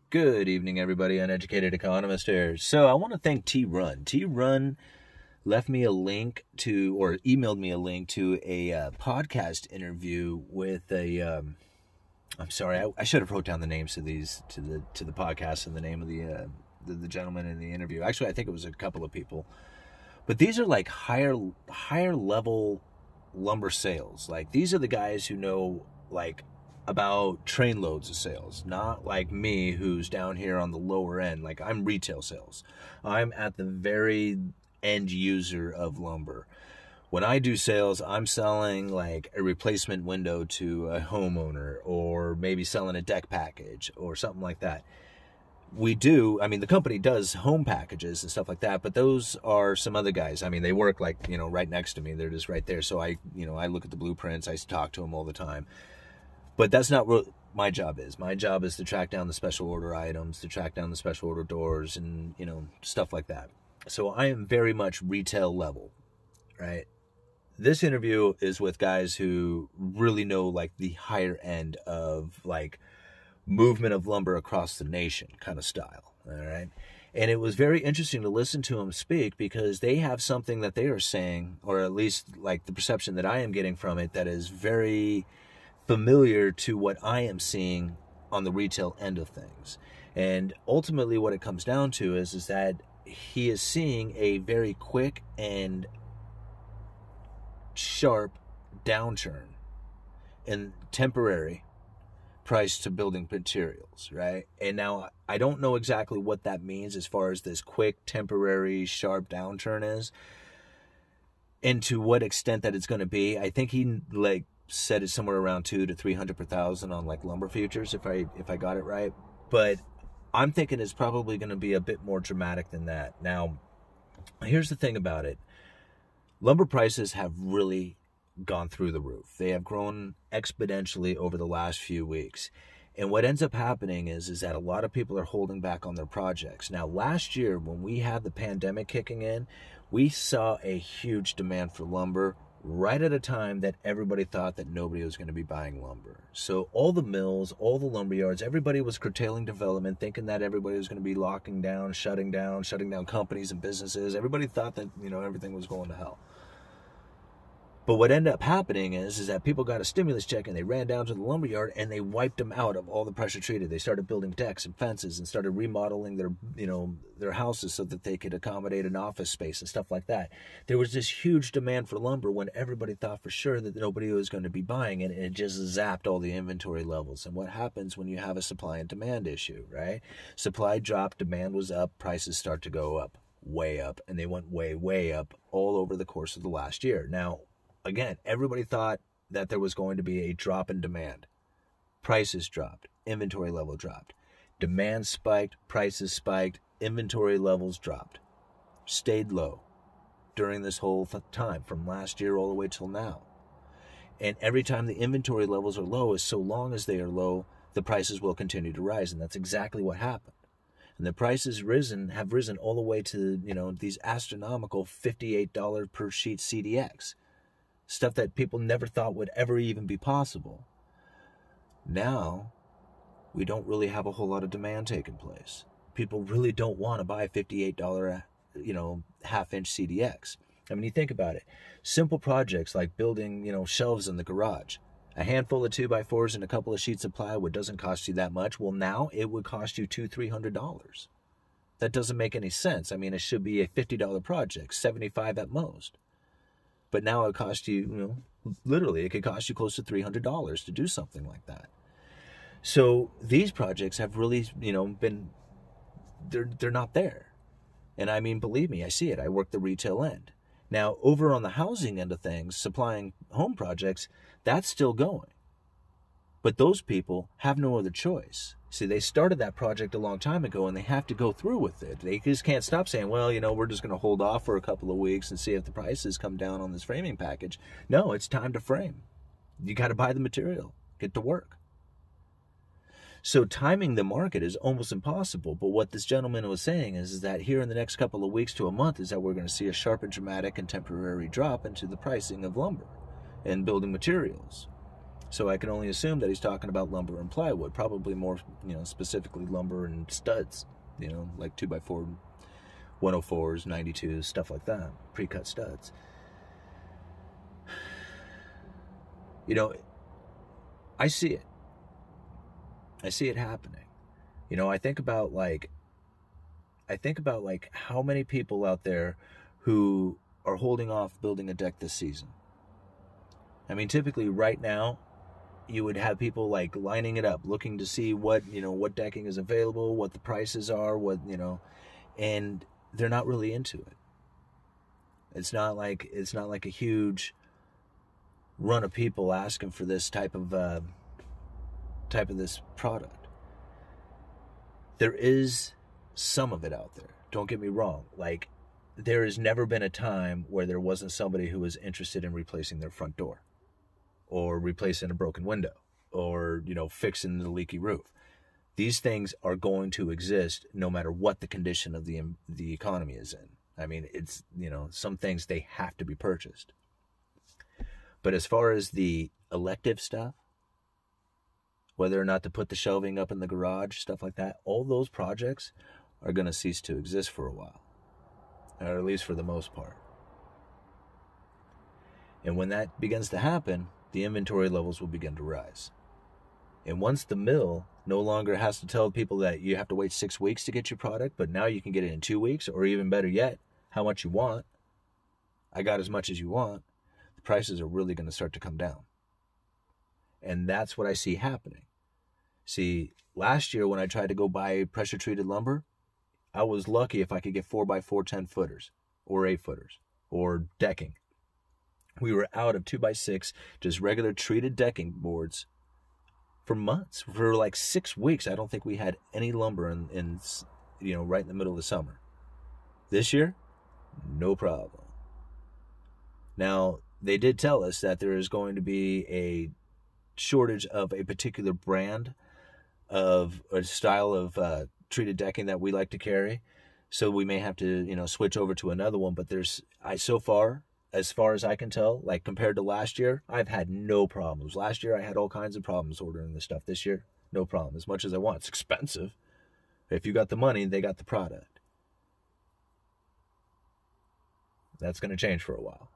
Good evening, everybody. Uneducated Economist here. So I want to thank T-Run. T-Run left me a link to, or emailed me a link to a podcast interview with a. I'm sorry, I should have wrote down the names of these to the podcast and the name of the gentleman in the interview. Actually, I think it was a couple of people, but these are like higher level lumber sales. Like these are the guys who know like about train loads of sales, not like me who's down here on the lower end. Like I'm retail sales. I'm at the very end user of lumber. When I do sales, I'm selling like a replacement window to a homeowner, or maybe selling a deck package or something like that. The company does home packages and stuff like that, but those are some other guys. I mean, they work like, right next to me. They're just right there. So I look at the blueprints. I talk to them all the time. But that's not what my job is. My job is to track down the special order items, to track down the special order doors and, stuff like that. So I am very much retail level, right? This interview is with guys who really know like the higher end of like movement of lumber across the nation kind of style, all right? And it was very interesting to listen to them speak because they have something that they are saying, or at least like the perception that I am getting from it, that is very familiar to what I am seeing on the retail end of things. And ultimately what it comes down to is that he is seeing a very quick and sharp downturn in temporary price to building materials, right? And now I don't know exactly what that means as far as this quick, temporary, sharp downturn is, and to what extent that it's going to be. I think he said it's somewhere around 200 to 300 per thousand on like lumber futures, if I got it right. But I'm thinking it's probably going to be a bit more dramatic than that. Now, here's the thing about it. Lumber prices have really gone through the roof. They have grown exponentially over the last few weeks. And what ends up happening is that a lot of people are holding back on their projects. Now, last year, when we had the pandemic kicking in, we saw a huge demand for lumber right at a time that everybody thought that nobody was going to be buying lumber. So all the mills, all the lumber yards, everybody was curtailing development, thinking that everybody was going to be locking down, shutting down companies and businesses. Everybody thought that, everything was going to hell. But what ended up happening is that people got a stimulus check and they ran down to the lumber yard and they wiped them out of all the pressure treated. They started building decks and fences and started remodeling their houses so that they could accommodate an office space and stuff like that. There was this huge demand for lumber when everybody thought for sure that nobody was going to be buying it, and it just zapped all the inventory levels. And what happens when you have a supply and demand issue, right? Supply dropped, demand was up, prices start to go up, way up, and they went way, way up all over the course of the last year. Now, again, everybody thought that there was going to be a drop in demand. Prices dropped. Inventory level dropped. Demand spiked. Prices spiked. Inventory levels dropped. Stayed low during this whole time, from last year all the way till now. And every time the inventory levels are low, so long as they are low, the prices will continue to rise. And that's exactly what happened. And the prices have risen all the way to, these astronomical $58 per sheet CDX. Stuff that people never thought would ever even be possible. Now, we don't really have a whole lot of demand taking place. People really don't want to buy $58, half-inch CDX. I mean, you think about it. Simple projects like building, shelves in the garage. A handful of 2x4s and a couple of sheets of plywood doesn't cost you that much. Well, now it would cost you $200-300. That doesn't make any sense. I mean, it should be a $50 project, $75 at most. But now it costs you, literally, it could cost you close to $300 to do something like that. So these projects have really, they're not there. And I mean, believe me, I see it. I work the retail end. Now, over on the housing end of things, supplying home projects, that's still going. But those people have no other choice. See, they started that project a long time ago, and they have to go through with it. They just can't stop saying, well, we're just going to hold off for a couple of weeks and see if the prices come down on this framing package. No, it's time to frame. You got to buy the material. Get to work. So timing the market is almost impossible. But what this gentleman was saying is that here in the next couple of weeks to a month is that we're going to see a sharp and dramatic and temporary drop into the pricing of lumber and building materials. So I can only assume that he's talking about lumber and plywood, probably more, specifically lumber and studs, like 2x4, 104s, 92s, stuff like that, pre-cut studs. I see it. I see it happening. I think about how many people out there who are holding off building a deck this season. I mean, typically right now, you would have people like lining it up, looking to see what decking is available, what the prices are, and they're not really into it. It's not like a huge run of people asking for this type of this product. There is some of it out there. Don't get me wrong. Like, there has never been a time where there wasn't somebody who was interested in replacing their front door, or replacing a broken window, or fixing the leaky roof. These things are going to exist no matter what the condition of the economy is in. I mean, it's some things, they have to be purchased. But as far as the elective stuff, whether or not to put the shelving up in the garage, stuff like that, all those projects are going to cease to exist for a while, or at least for the most part. And when that begins to happen, the inventory levels will begin to rise. And once the mill no longer has to tell people that you have to wait 6 weeks to get your product, but now you can get it in 2 weeks, or even better yet, how much you want. I got as much as you want. The prices are really going to start to come down. And that's what I see happening. See, last year when I tried to go buy pressure-treated lumber, I was lucky if I could get 4x4 10-footers, or 8-footers, or decking. We were out of 2x6, just regular treated decking boards for months. For like 6 weeks, I don't think we had any lumber in right in the middle of the summer. This year, no problem. Now, they did tell us that there is going to be a shortage of a particular brand of a style of treated decking that we like to carry. So we may have to, switch over to another one. But as far as I can tell, like compared to last year, I've had no problems. Last year, I had all kinds of problems ordering this stuff. This year, no problem. As much as I want. It's expensive. If you got the money, they got the product. That's going to change for a while.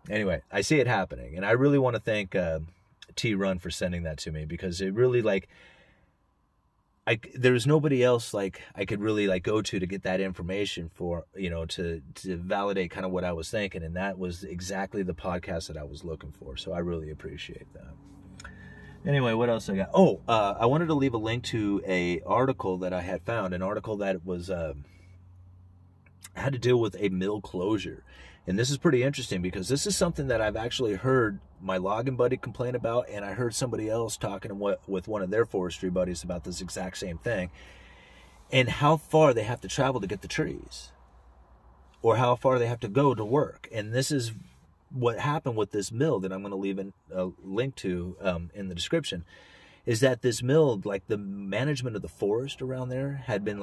Anyway, I see it happening. And I really want to thank T-Run for sending that to me, because it really, there's nobody else I could really go to get that information for, to validate kind of what I was thinking. And that was exactly the podcast that I was looking for. So I really appreciate that. Anyway, what else I got? I wanted to leave a link to a article that I had found, an article that was had to deal with a mill closure. And this is pretty interesting, because this is something that I've actually heard my logging buddy complain about, and I heard somebody else talking with one of their forestry buddies about this exact same thing, and how far they have to travel to get the trees, or how far they have to go to work. And this is what happened with this mill that I'm going to leave a link to in the description, is that this mill, the management of the forest around there had been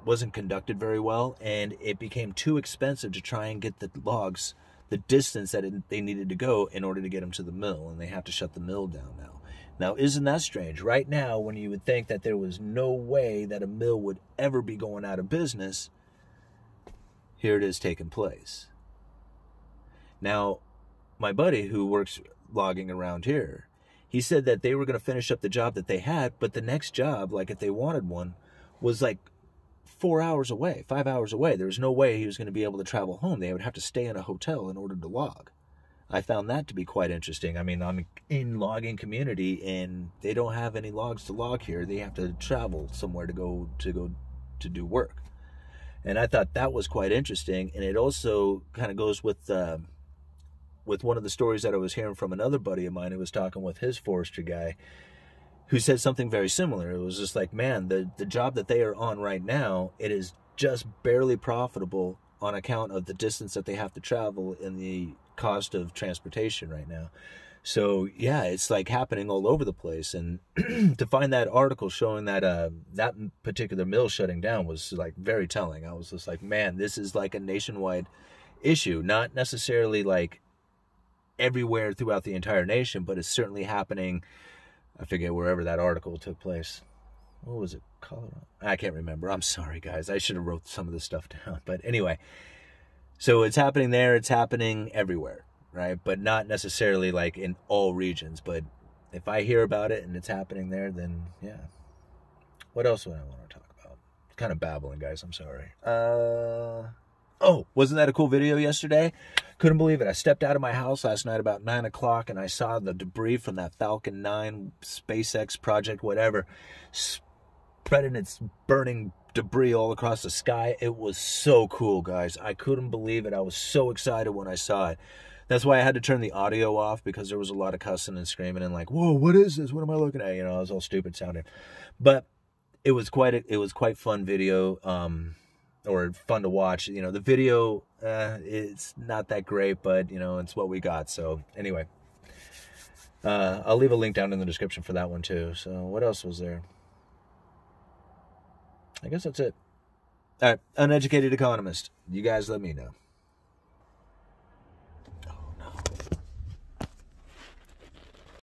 wasn't conducted very well, and it became too expensive to try and get the logs the distance that they needed to go in order to get them to the mill, and they have to shut the mill down now. Now, isn't that strange? Right now, when you would think that there was no way that a mill would ever be going out of business, here it is taking place. Now, my buddy who works logging around here, he said that they were going to finish up the job that they had, but the next job, if they wanted one, was 4 hours away, 5 hours away. There was no way he was going to be able to travel home. They would have to stay in a hotel in order to log. I found that to be quite interesting. I mean, I'm in logging community, and they don't have any logs to log here. They have to travel somewhere to go to do work. And I thought that was quite interesting. And it also kind of goes with one of the stories that I was hearing from another buddy of mine who was talking with his forestry guy, who said something very similar. It was just man, the job that they are on right now, it is just barely profitable on account of the distance that they have to travel and the cost of transportation right now. So yeah, it's happening all over the place. And to find that article showing that that particular mill shutting down was very telling. I was just man, this is a nationwide issue, not necessarily everywhere throughout the entire nation, but it's certainly happening. I forget wherever that article took place. What was it? Colorado? I can't remember. I'm sorry, guys. I should have wrote some of this stuff down. But anyway, so it's happening there. It's happening everywhere, right? But not necessarily like in all regions. But if I hear about it and it's happening there, then yeah. What else would I want to talk about? Kind of babbling, guys. I'm sorry. Oh, wasn't that a cool video yesterday? Couldn't believe it. I stepped out of my house last night about 9 o'clock and I saw the debris from that Falcon 9 SpaceX project, whatever, spreading its burning debris all across the sky. It was so cool, guys. I couldn't believe it. I was so excited when I saw it. That's why I had to turn the audio off, because there was a lot of cussing and screaming and like, whoa, what is this? What am I looking at? You know, I was all stupid sounding. But it was quite fun video. Or fun to watch. You know, the video, it's not that great, but, you know, it's what we got. So, anyway. I'll leave a link down in the description for that one, too. So, what else was there? I guess that's it. All right. Uneducated Economist. You guys let me know.